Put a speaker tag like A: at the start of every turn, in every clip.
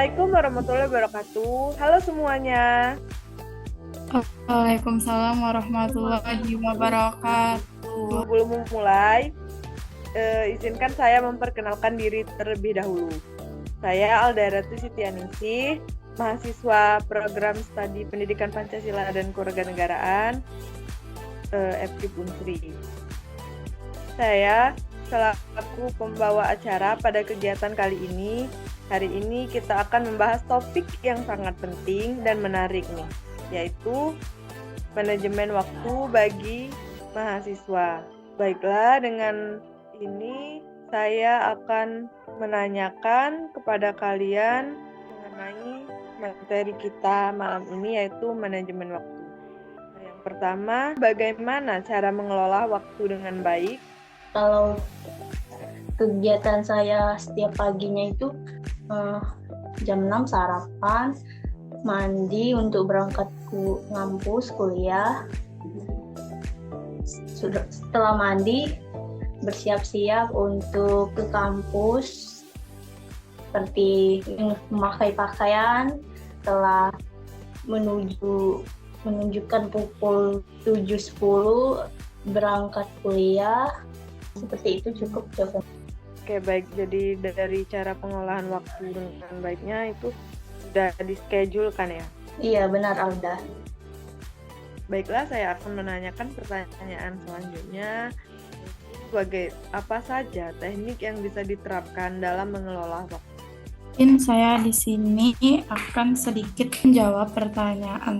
A: Assalamualaikum warahmatullahi wabarakatuh. Halo semuanya.
B: Waalaikumsalam warahmatullahi wabarakatuh.
A: Sebelum memulai, izinkan saya memperkenalkan diri terlebih dahulu. Saya Alda Ratu Sitianingsih, mahasiswa program studi Pendidikan Pancasila dan Kewarganegaraan FKIP Unsri. Saya selaku pembawa acara pada kegiatan kali ini. Hari ini kita akan membahas topik yang sangat penting dan menarik nih, yaitu manajemen waktu bagi mahasiswa. Baiklah, dengan ini saya akan menanyakan kepada kalian mengenai materi kita malam ini, yaitu manajemen waktu. Yang pertama, bagaimana cara mengelola waktu dengan baik?
C: Kalau kegiatan saya setiap paginya itu jam 6 sarapan, mandi untuk berangkat ke ngampus kuliah. Setelah mandi, bersiap-siap untuk ke kampus, seperti memakai pakaian. Setelah menunjukkan pukul 7.10 berangkat kuliah. Seperti itu cukup jawaban.
A: Oke, baik. Jadi dari cara pengolahan waktu dengan baiknya itu sudah di-schedule kan ya?
C: Iya, benar Alda.
A: Baiklah, saya akan menanyakan pertanyaan selanjutnya. Sebagai apa saja teknik yang bisa diterapkan dalam mengelola waktu?
B: Mungkin saya di sini akan sedikit menjawab pertanyaan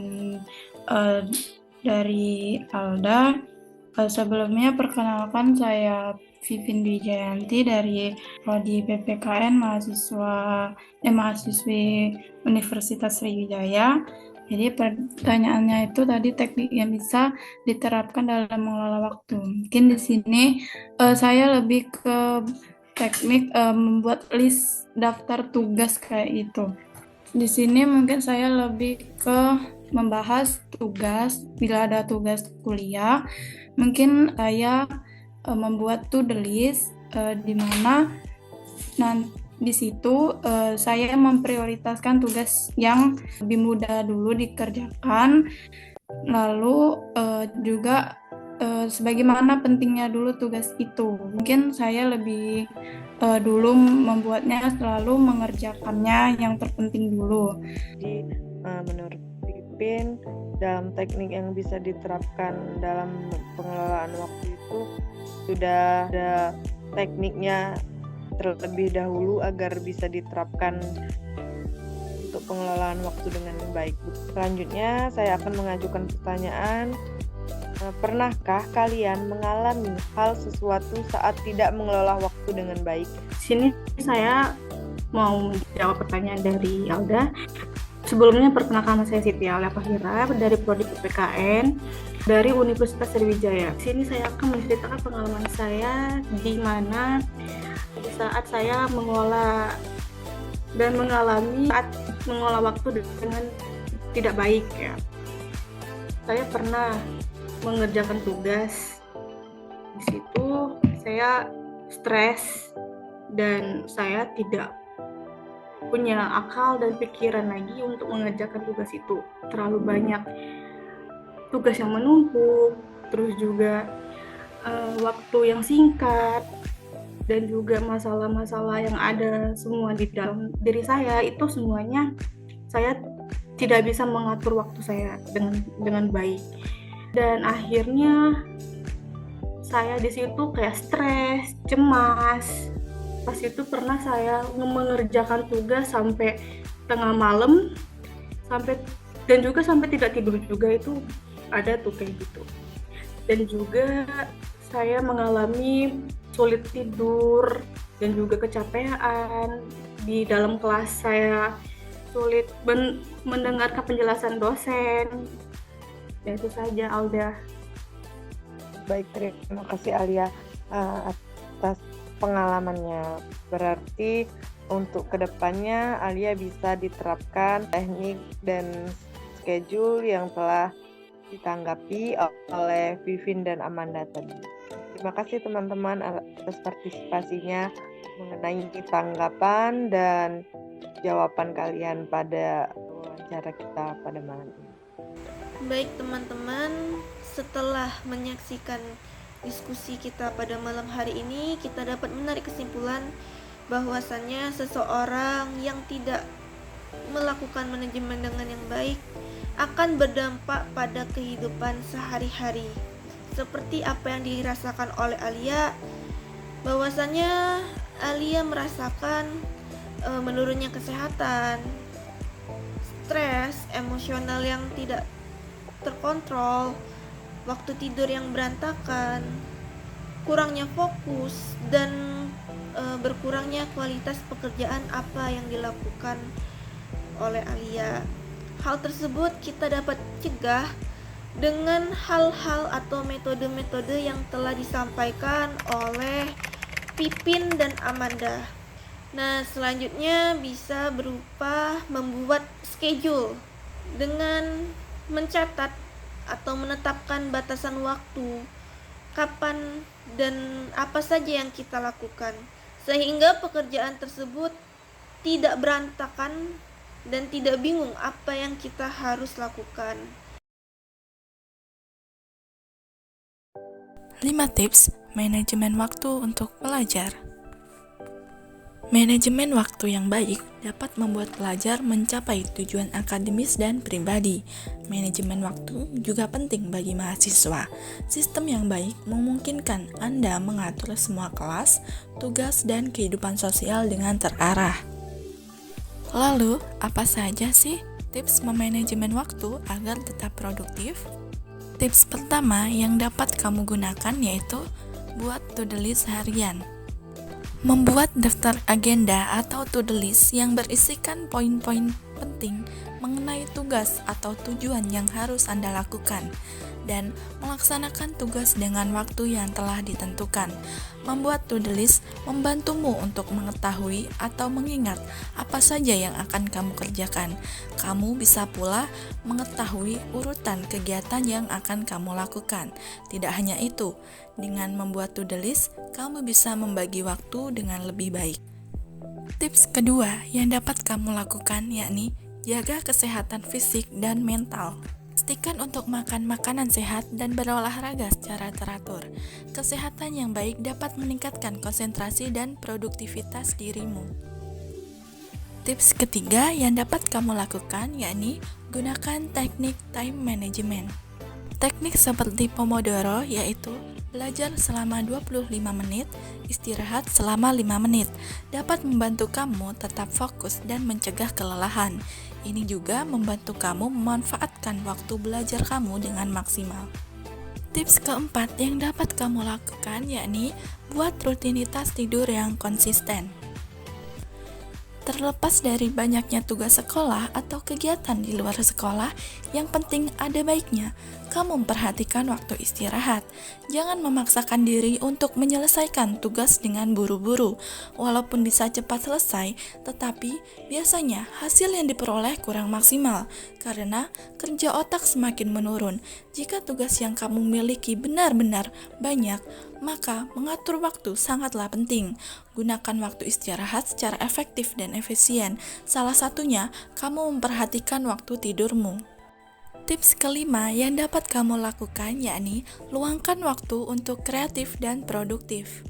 B: dari Alda. Sebelumnya perkenalkan, saya Vivin Wijayanti dari Prodi PPKN mahasiswi Universitas Sriwijaya. Jadi pertanyaannya itu tadi teknik yang bisa diterapkan dalam mengelola waktu. Mungkin di sini saya lebih ke teknik membuat list daftar tugas kayak itu. Di sini mungkin saya lebih ke membahas tugas. Bila ada tugas kuliah, mungkin saya membuat to-do list di mana di situ saya memprioritaskan tugas yang lebih mudah dulu dikerjakan, lalu juga sebagaimana pentingnya dulu tugas itu. Mungkin saya lebih dulu membuatnya, selalu mengerjakannya yang terpenting dulu.
A: Jadi menurut Pipin, dalam teknik yang bisa diterapkan dalam pengelolaan waktu itu sudah ada tekniknya terlebih dahulu agar bisa diterapkan untuk pengelolaan waktu dengan baik. Selanjutnya saya akan mengajukan pertanyaan. Pernahkah kalian mengalami hal sesuatu saat tidak mengelola waktu dengan baik?
D: Sini saya mau jawab pertanyaan dari Alda. Sebelumnya perkenalkan, saya Siti Alia Fahira dari Prodi PPKN dari Universitas Sriwijaya. Sini saya akan menceritakan pengalaman saya di mana di saat saya mengelola dan mengalami saat mengelola waktu dengan tidak baik ya. Saya pernah mengerjakan tugas, di situ saya stres dan saya tidak punya akal dan pikiran lagi untuk mengerjakan tugas itu. Terlalu banyak tugas yang menumpuk, terus juga waktu yang singkat, dan juga masalah-masalah yang ada semua di dalam diri saya, itu semuanya saya tidak bisa mengatur waktu saya dengan baik. Dan akhirnya saya di situ kayak stres, cemas. Pas itu pernah saya mengerjakan tugas sampai tengah malam, dan juga sampai tidak tidur juga, itu ada tuh kayak gitu. Dan juga saya mengalami sulit tidur dan juga kecapean di dalam kelas. Saya sulit mendengarkan penjelasan dosen. Dan itu saja, Alda.
A: Baik, terima kasih Alia atas pengalamannya. Berarti untuk kedepannya Alia bisa diterapkan teknik dan schedule yang telah ditanggapi oleh Vivin dan Amanda tadi. Terima kasih teman-teman atas partisipasinya mengenai tanggapan dan jawaban kalian pada wawancara kita pada malam ini.
E: Baik teman-teman, setelah menyaksikan diskusi kita pada malam hari ini, kita dapat menarik kesimpulan bahwasannya seseorang yang tidak melakukan manajemen dengan yang baik akan berdampak pada kehidupan sehari-hari. Seperti apa yang dirasakan oleh Alia, bahwasannya Alia merasakan menurunnya kesehatan, stres, emosional yang tidak terkontrol, waktu tidur yang berantakan, kurangnya fokus, dan berkurangnya kualitas pekerjaan apa yang dilakukan oleh Alia. Hal tersebut kita dapat cegah dengan hal-hal atau metode-metode yang telah disampaikan oleh Pipin dan Amanda. Nah, selanjutnya bisa berupa membuat schedule dengan mencatat atau menetapkan batasan waktu kapan dan apa saja yang kita lakukan, sehingga pekerjaan tersebut tidak berantakan dan tidak bingung apa yang kita harus lakukan.
F: 5 tips manajemen waktu untuk pelajar. Manajemen waktu yang baik dapat membuat pelajar mencapai tujuan akademis dan pribadi. Manajemen waktu juga penting bagi mahasiswa. Sistem yang baik memungkinkan Anda mengatur semua kelas, tugas, dan kehidupan sosial dengan terarah. Lalu, apa saja sih tips memanajemen waktu agar tetap produktif? Tips pertama yang dapat kamu gunakan yaitu buat to-do list harian. Membuat daftar agenda atau to-do list yang berisikan poin-poin penting mengenai tugas atau tujuan yang harus Anda lakukan dan melaksanakan tugas dengan waktu yang telah ditentukan. Membuat to-do list membantumu untuk mengetahui atau mengingat apa saja yang akan kamu kerjakan. Kamu bisa pula mengetahui urutan kegiatan yang akan kamu lakukan. Tidak hanya itu, dengan membuat to-do list, kamu bisa membagi waktu dengan lebih baik. Tips kedua yang dapat kamu lakukan yakni jaga kesehatan fisik dan mental. Pastikan untuk makan makanan sehat dan berolahraga secara teratur. Kesehatan yang baik dapat meningkatkan konsentrasi dan produktivitas dirimu. Tips ketiga yang dapat kamu lakukan yakni gunakan teknik time management. Teknik seperti Pomodoro yaitu belajar selama 25 menit, istirahat selama 5 menit, dapat membantu kamu tetap fokus dan mencegah kelelahan. Ini juga membantu kamu memanfaatkan waktu belajar kamu dengan maksimal. Tips keempat yang dapat kamu lakukan yakni buat rutinitas tidur yang konsisten. Terlepas dari banyaknya tugas sekolah atau kegiatan di luar sekolah, yang penting ada baiknya kamu memperhatikan waktu istirahat. Jangan memaksakan diri untuk menyelesaikan tugas dengan buru-buru. Walaupun bisa cepat selesai, tetapi biasanya hasil yang diperoleh kurang maksimal karena kerja otak semakin menurun. Jika tugas yang kamu miliki benar-benar banyak, maka mengatur waktu sangatlah penting. Gunakan waktu istirahat secara efektif dan efisien. Salah satunya, kamu memperhatikan waktu tidurmu. Tips kelima yang dapat kamu lakukan yakni luangkan waktu untuk kreatif dan produktif.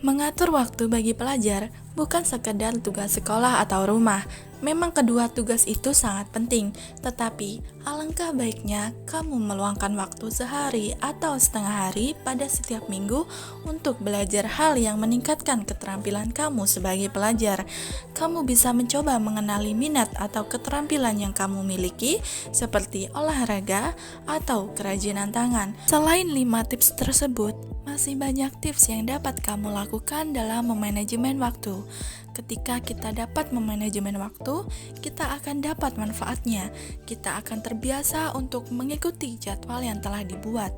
F: Mengatur waktu bagi pelajar bukan sekedar tugas sekolah atau rumah. Memang kedua tugas itu sangat penting, tetapi alangkah baiknya kamu meluangkan waktu sehari atau setengah hari pada setiap minggu untuk belajar hal yang meningkatkan keterampilan kamu sebagai pelajar. Kamu bisa mencoba mengenali minat atau keterampilan yang kamu miliki, seperti olahraga atau kerajinan tangan. Selain 5 tips tersebut, masih banyak tips yang dapat kamu lakukan dalam memanajemen waktu. Ketika kita dapat memanajemen waktu, kita akan dapat manfaatnya. Kita akan terbiasa untuk mengikuti jadwal yang telah dibuat,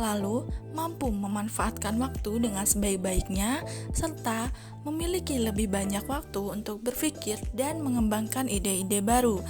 F: lalu mampu memanfaatkan waktu dengan sebaik-baiknya, serta memiliki lebih banyak waktu untuk berpikir dan mengembangkan ide-ide baru.